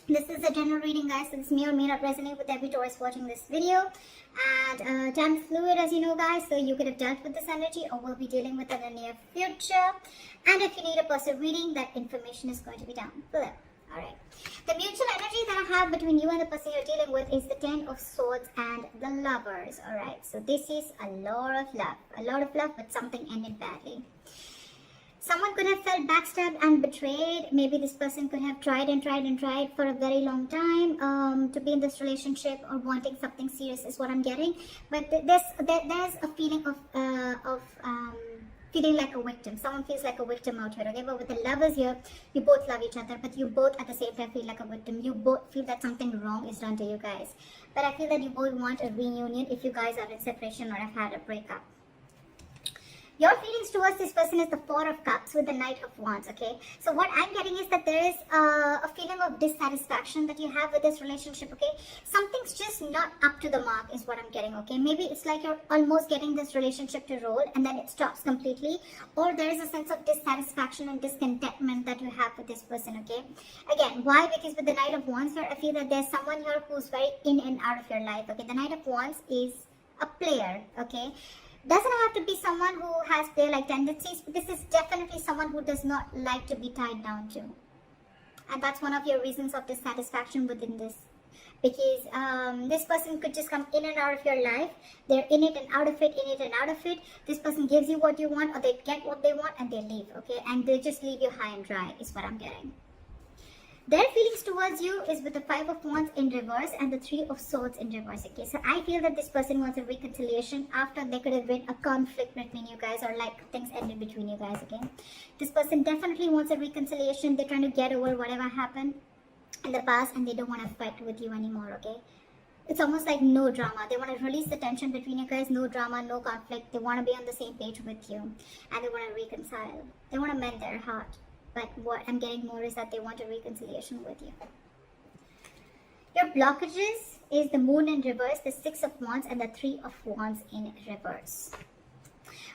This is a general reading, guys, so this may or may not resonate with every Taurus watching this video. And time is fluid, as you know, guys, so you could have dealt with this energy or will be dealing with it in the near future. And if you need a personal reading, that information is going to be down below. Alright. The mutual energy that I have between you and the person you're dealing with is the Ten of Swords and the Lovers. Alright, so this is a lot of love. A lot of love, but something ended badly. Someone could have felt backstabbed and betrayed. Maybe this person could have tried and tried and tried for a very long time to be in this relationship or wanting something serious is what I'm getting. But there's a feeling of feeling like a victim. Someone feels like a victim out here, okay? But with the lovers here, you both love each other, but you both at the same time feel like a victim. You both feel that something wrong is done to you guys. But I feel that you both want a reunion if you guys are in separation or have had a breakup. Your feelings towards this person is the Four of Cups with the Knight of Wands, okay? So what I'm getting is that there is a feeling of dissatisfaction that you have with this relationship, okay? Something's just not up to the mark is what I'm getting, okay? Maybe it's like you're almost getting this relationship to roll and then it stops completely. Or there is a sense of dissatisfaction and discontentment that you have with this person, okay? Again, why? Because with the Knight of Wands here, I feel that there's someone here who's very in and out of your life, okay? The Knight of Wands is a player, okay? Doesn't have to be someone who has player-like tendencies, but this is definitely someone who does not like to be tied down to. And that's one of your reasons of dissatisfaction within this. Because this person could just come in and out of your life. They're in it and out of it, in it and out of it. This person gives you what you want, or they get what they want and they leave, okay? And they just leave you high and dry is what I'm getting. Their feelings towards you is with the Five of Wands in reverse and the Three of Swords in reverse, okay? So I feel that this person wants a reconciliation after there could have been a conflict between you guys or like things ended between you guys, okay? This person definitely wants a reconciliation. They're trying to get over whatever happened in the past and they don't want to fight with you anymore, okay? It's almost like no drama. They want to release the tension between you guys, no drama, no conflict. They want to be on the same page with you and they want to reconcile. They want to mend their heart. But what I'm getting more is that they want a reconciliation with you. Your blockages is the Moon in reverse, the Six of Wands, and the Three of Wands in reverse.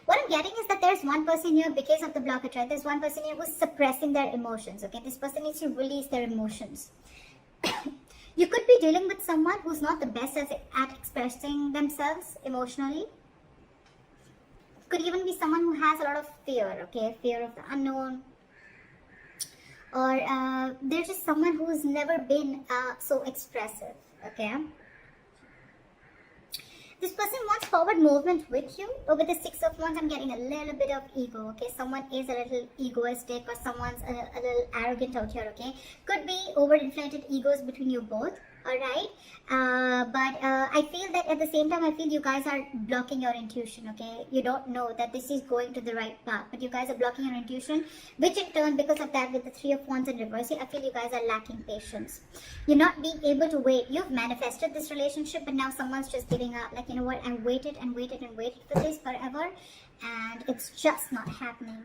What I'm getting is that there's one person here because of the blockage, right? There's one person here who's suppressing their emotions, okay? This person needs to release their emotions. You could be dealing with someone who's not the best at expressing themselves emotionally. Could even be someone who has a lot of fear, okay? Fear of the unknown. Or there's just someone who's never been so expressive, okay? This person wants forward movement with you, but with the Six of Wands, I'm getting a little bit of ego, okay? Someone is a little egoistic or someone's a little arrogant out here, okay? Could be overinflated egos between you both, alright? But I feel that at the same time, I feel you guys are blocking your intuition, okay? You don't know that this is going to the right path, but you guys are blocking your intuition, which in turn, because of that, with the Three of Wands in reverse, I feel you guys are lacking patience. You're not being able to wait. You've manifested this relationship, but now someone's just giving up. Like, you know what, I waited and waited and waited for this forever, and it's just not happening.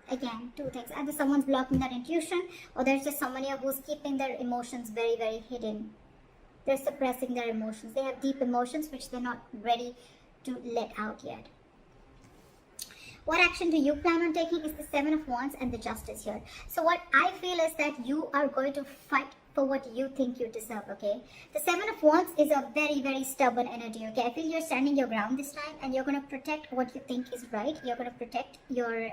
Again, two things. Either someone's blocking that intuition, or there's just someone here who's keeping their emotions very, very hidden. They're suppressing their emotions. They have deep emotions which they're not ready to let out yet. What action do you plan on taking is the Seven of Wands and the Justice here. So what I feel is that you are going to fight for what you think you deserve, okay? The Seven of Wands is a very, very stubborn energy, okay? I feel you're standing your ground this time and you're going to protect what you think is right. You're going to protect your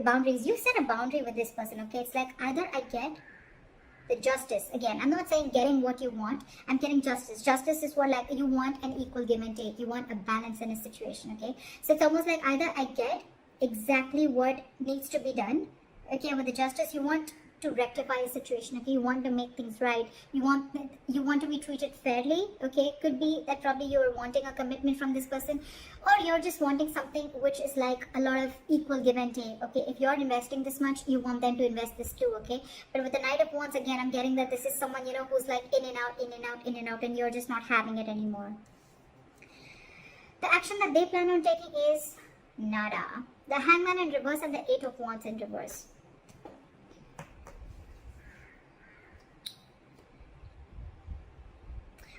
boundaries. You set a boundary with this person, okay? It's like either I get the justice. Again, I'm not saying getting what you want. I'm getting justice. Justice is what, like, you want an equal give and take. You want a balance in a situation, okay? So it's almost like either I get exactly what needs to be done, okay? With the justice, you want to rectify a situation, okay? You want to make things right. You want to be treated fairly, okay? Could be that probably you're wanting a commitment from this person, or you're just wanting something which is like a lot of equal give and take, okay? If you're investing this much, you want them to invest this too, okay? But with the Knight of Wands, again, I'm getting that this is someone, you know, who's like in and out, in and out, in and out, and you're just not having it anymore. The action that they plan on taking is nada. The Hangman in reverse and the Eight of Wands in reverse.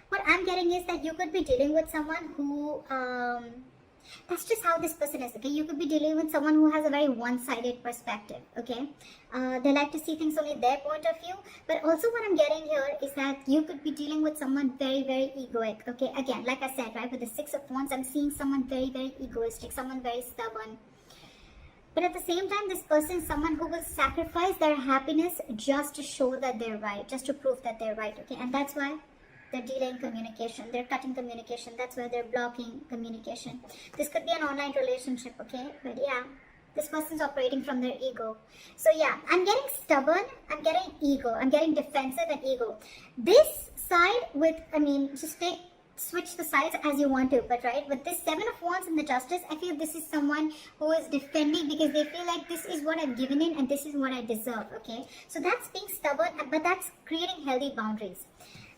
What I'm getting is that you could be dealing with someone who That's just how this person is, okay? You could be dealing with someone who has a very one-sided perspective, okay? They like to see things only their point of view. But also what I'm getting here is that you could be dealing with someone very, very egoic, okay? Again, like I said, right, with the Six of Wands, I'm seeing someone very, very egoistic, someone very stubborn. But at the same time, this person is someone who will sacrifice their happiness just to show that they're right, just to prove that they're right, okay? And that's why they're delaying communication, they're cutting communication, that's why they're blocking communication. This could be an online relationship, okay? But yeah, this person's operating from their ego. So yeah, I'm getting stubborn, I'm getting ego, I'm getting defensive and ego. This side with, I mean, just switch the sides as you want to, but right, with this Seven of Wands and the Justice, I feel this is someone who is defending because they feel like this is what I've given in and this is what I deserve, okay? So that's being stubborn, but that's creating healthy boundaries.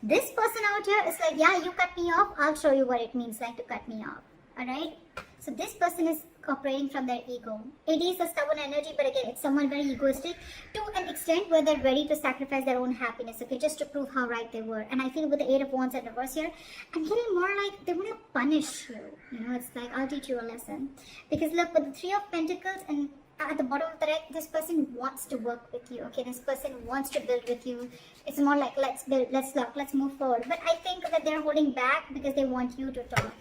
This person out here is like, yeah, you cut me off, I'll show you what it means like to cut me off. Alright? So this person is operating from their ego. It is a stubborn energy, but again, it's someone very egoistic to an extent where they're ready to sacrifice their own happiness, okay, just to prove how right they were. And I feel with the Eight of Wands in reverse here, I'm getting more like they want to punish you. You know, it's like, I'll teach you a lesson. Because look, with the Three of Pentacles and at the bottom of the deck, this person wants to work with you, okay? This person wants to build with you. It's more like, let's build, let's talk, let's move forward. But I think that they're holding back because they want you to talk.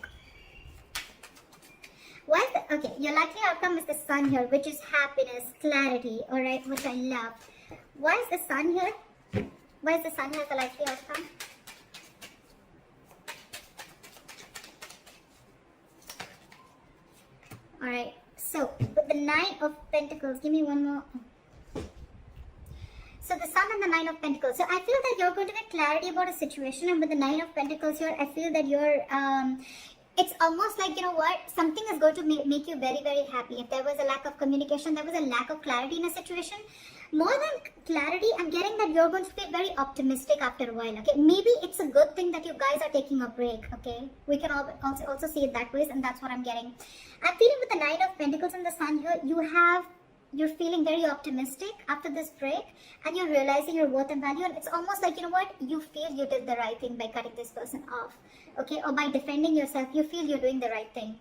Why is the, okay, your likely outcome is the Sun here, which is happiness, clarity, alright, which I love. Why is the Sun here? Why is the Sun here the likely outcome? Alright, so with the Nine of Pentacles, give me one more. So the Sun and the Nine of Pentacles. So I feel that you're going to get clarity about a situation, and with the Nine of Pentacles here, I feel that you're, it's almost like, you know what, something is going to make you very, very happy. If there was a lack of communication, there was a lack of clarity in a situation. More than clarity, I'm getting that you're going to feel very optimistic after a while, okay? Maybe it's a good thing that you guys are taking a break, okay? We can also see it that way, and that's what I'm getting. I'm feeling with the Nine of Pentacles and the Sun here, you're feeling very optimistic after this break, and you're realizing your worth and value, and it's almost like, you know what, you feel you did the right thing by cutting this person off, okay? Or by defending yourself, you feel you're doing the right thing.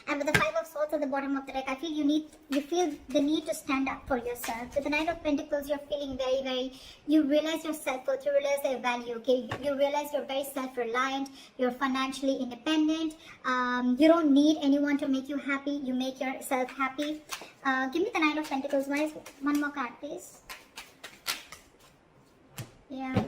And with the Five of Swords at the bottom of the deck, I feel you feel the need to stand up for yourself. With the Nine of Pentacles, you're feeling very, very, you realize your self-worth, you realize their value, okay? You realize you're very self-reliant, you're financially independent, you don't need anyone to make you happy, you make yourself happy. Give me the Nine of Pentacles. One more card, please. Yeah.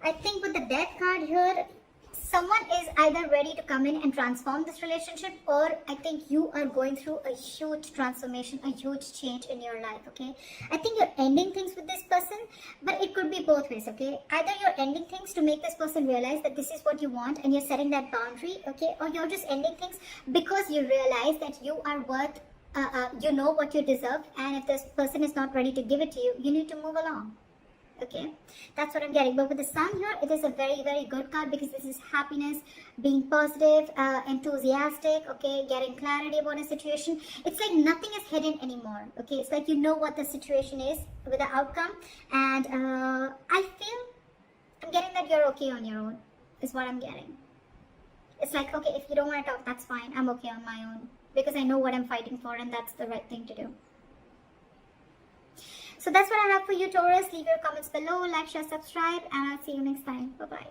I think with the Death card here, someone is either ready to come in and transform this relationship, or I think you are going through a huge transformation, a huge change in your life, okay? I think you're ending things with this person, but it could be both ways, okay? Either you're ending things to make this person realize that this is what you want and you're setting that boundary, okay? Or you're just ending things because you realize that you are worth, you know what you deserve, and if this person is not ready to give it to you, you need to move along. Okay, that's what I'm getting. But with the Sun here, it is a very, very good card because this is happiness, being positive, enthusiastic, okay, getting clarity about a situation. It's like nothing is hidden anymore, okay? It's like you know what the situation is with the outcome, and I feel I'm getting that you're okay on your own, is what I'm getting. It's like, okay, if you don't want to talk, that's fine. I'm okay on my own because I know what I'm fighting for, and that's the right thing to do. So that's what I have for you, Taurus. Leave your comments below, like, share, subscribe, and I'll see you next time. Bye-bye.